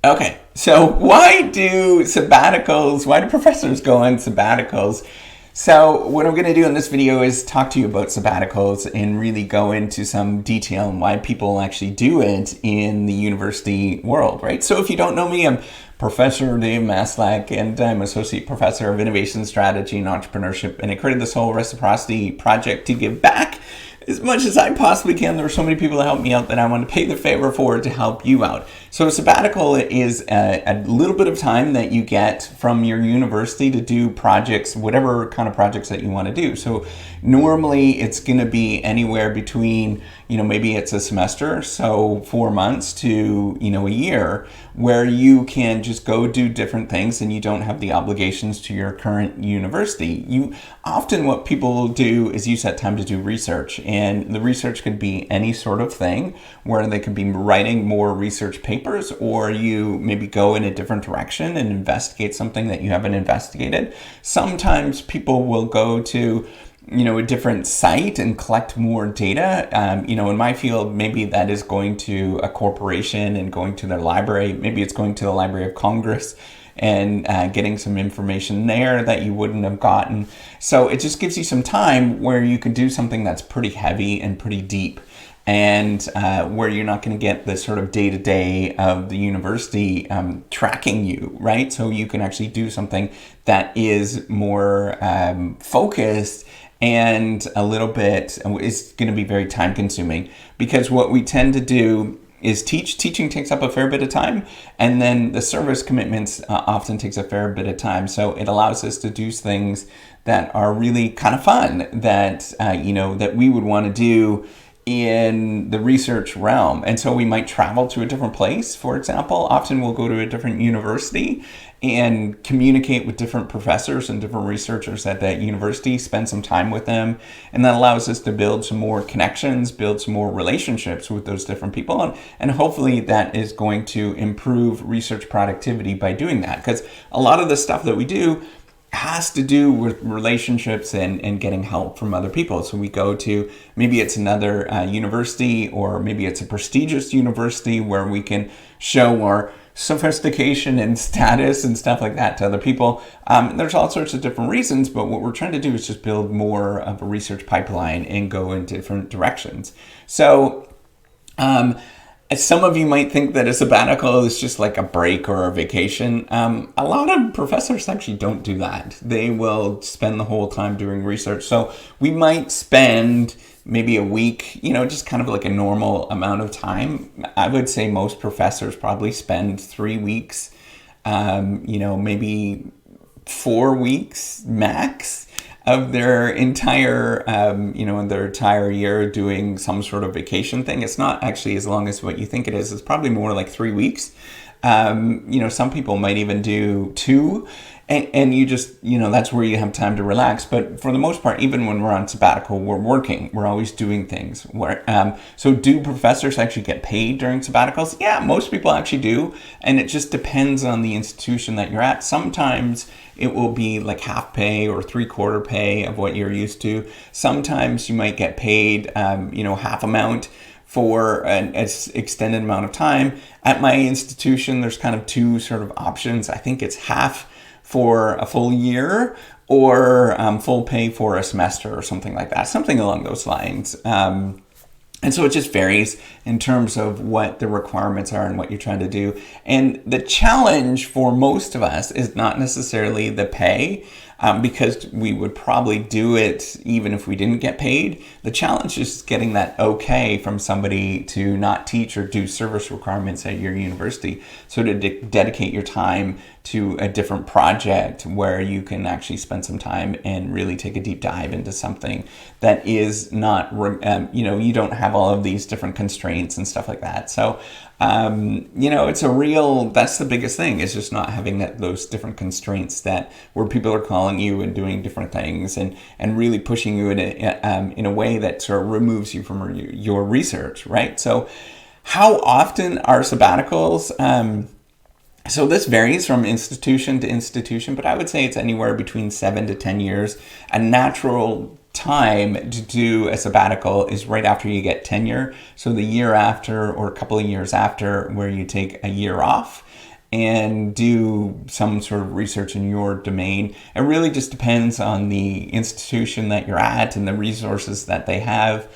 Okay, so why do professors go on sabbaticals? So what I'm going to do in this video is talk to you about sabbaticals and really go into some detail on why people actually do it in the university world, right? So if you don't know me, I'm Professor Dave Maslach, and I'm Associate Professor of Innovation Strategy and Entrepreneurship, and I created this whole reciprocity project to give back as much as I possibly can. There are so many people that help me out that I want to pay the favor forward to help you out. So a sabbatical is a little bit of time that you get from your university to do projects, whatever kind of projects that you want to do. So normally it's going to be anywhere between, maybe it's a semester, so 4 months to, a year, where you can just go do different things and you don't have the obligations to your current university. Often what people will do is use that time to do research, and the research could be any sort of thing where they could be writing more research papers, or you maybe go in a different direction and investigate something that you haven't investigated. Sometimes people will go to a different site and collect more data. In my field, maybe that is going to a corporation and going to their library. Maybe it's going to the Library of Congress and getting some information there that you wouldn't have gotten. So it just gives you some time where you can do something that's pretty heavy and pretty deep, and where you're not going to get the sort of day-to-day of the university tracking you, right? So you can actually do something that is more focused and a little bit, is going to be very time consuming, because what we tend to do is teaching takes up a fair bit of time, and then the service commitments often takes a fair bit of time. So it allows us to do things that are really kind of fun, that that we would want to do in the research realm. And so we might travel to a different place, for example. Often we'll go to a different university and communicate with different professors and different researchers at that university, spend some time with them, and that allows us to build some more connections, build some more relationships with those different people, and hopefully that is going to improve research productivity by doing that, because a lot of the stuff that we do has to do with relationships and getting help from other people. So we go to, maybe it's another university, or maybe it's a prestigious university where we can show our sophistication and status and stuff like that to other people. There's all sorts of different reasons, but what we're trying to do is just build more of a research pipeline and go in different directions. So some of you might think that a sabbatical is just like a break or a vacation. A lot of professors actually don't do that. They will spend the whole time doing research. So we might spend maybe a week, just kind of like a normal amount of time. I would say most professors probably spend 3 weeks, maybe 4 weeks max of their entire, in their entire year doing some sort of vacation thing. It's not actually as long as what you think it is. It's probably more like 3 weeks. Some people might even do 2. And you just, that's where you have time to relax. But for the most part, even when we're on sabbatical, we're working. We're always doing things. So do professors actually get paid during sabbaticals? Yeah, most people actually do. And it just depends on the institution that you're at. Sometimes it will be like half pay or 3/4 pay of what you're used to. Sometimes you might get paid, half amount for an extended amount of time. At my institution, there's kind of 2 sort of options. I think it's half for a full year, or full pay for a semester, or something like that, something along those lines. And so it just varies in terms of what the requirements are and what you're trying to do. And the challenge for most of us is not necessarily the pay, because we would probably do it even if we didn't get paid. The challenge is getting that okay from somebody to not teach or do service requirements at your university. So to dedicate your time to a different project where you can actually spend some time and really take a deep dive into something that is not, you don't have all of these different constraints and stuff like that. So, that's the biggest thing, is just not having those different constraints where people are calling you and doing different things and really pushing you in a way that sort of removes you from your research, right? So how often are sabbaticals? So this varies from institution to institution, but I would say it's anywhere between 7 to 10 years. A natural time to do a sabbatical is right after you get tenure. So the year after, or a couple of years after, where you take a year off. and do some sort of research in your domain. It really just depends on the institution that you're at and the resources that they have.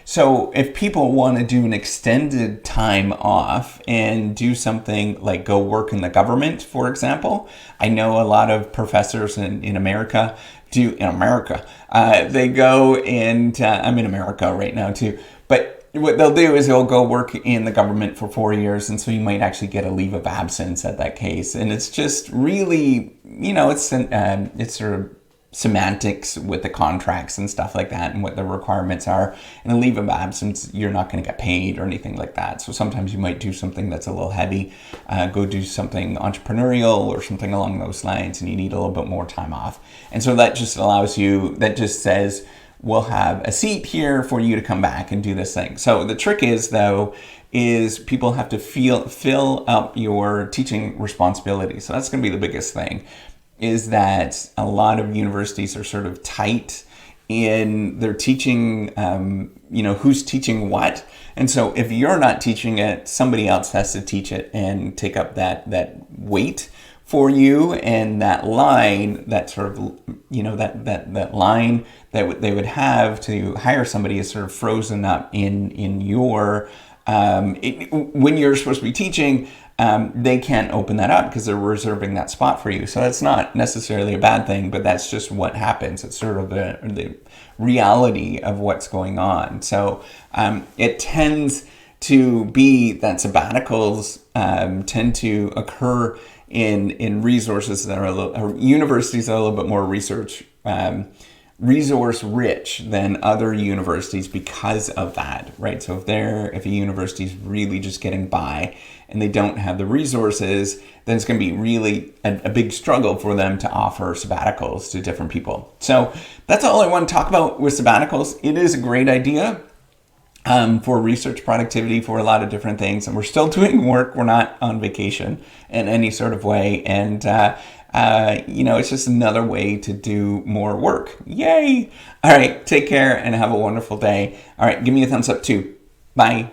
So if people want to do an extended time off and do something like go work in the government, for example, I know a lot of professors in America they go and I'm in America right now too, but what they'll do is they'll go work in the government for 4 years, and so you might actually get a leave of absence at that case. And it's just really, it's sort of semantics with the contracts and stuff like that and what the requirements are. And a leave of absence, you're not going to get paid or anything like that. So sometimes you might do something that's a little heavy, go do something entrepreneurial or something along those lines, and you need a little bit more time off. And so that just says, we'll have a seat here for you to come back and do this thing. So the trick is people have to fill up your teaching responsibility. So that's going to be the biggest thing, is that a lot of universities are sort of tight in their teaching, who's teaching what. And so if you're not teaching it, somebody else has to teach it and take up that weight for you. And that line, that sort of, that line that they would have to hire somebody is sort of frozen up in your, when you're supposed to be teaching, they can't open that up because they're reserving that spot for you. So that's not necessarily a bad thing, but that's just what happens. It's sort of the reality of what's going on. So it tends to be that sabbaticals tend to occur in resources that are universities that are a little bit more resource rich than other universities because of that, right? So if a university is really just getting by and they don't have the resources, then it's going to be really a big struggle for them to offer sabbaticals to different people. So that's all I want to talk about with sabbaticals. It is a great idea for research productivity, for a lot of different things. And we're still doing work. We're not on vacation in any sort of way. And, it's just another way to do more work. Yay! All right, take care and have a wonderful day. All right, give me a thumbs up too. Bye.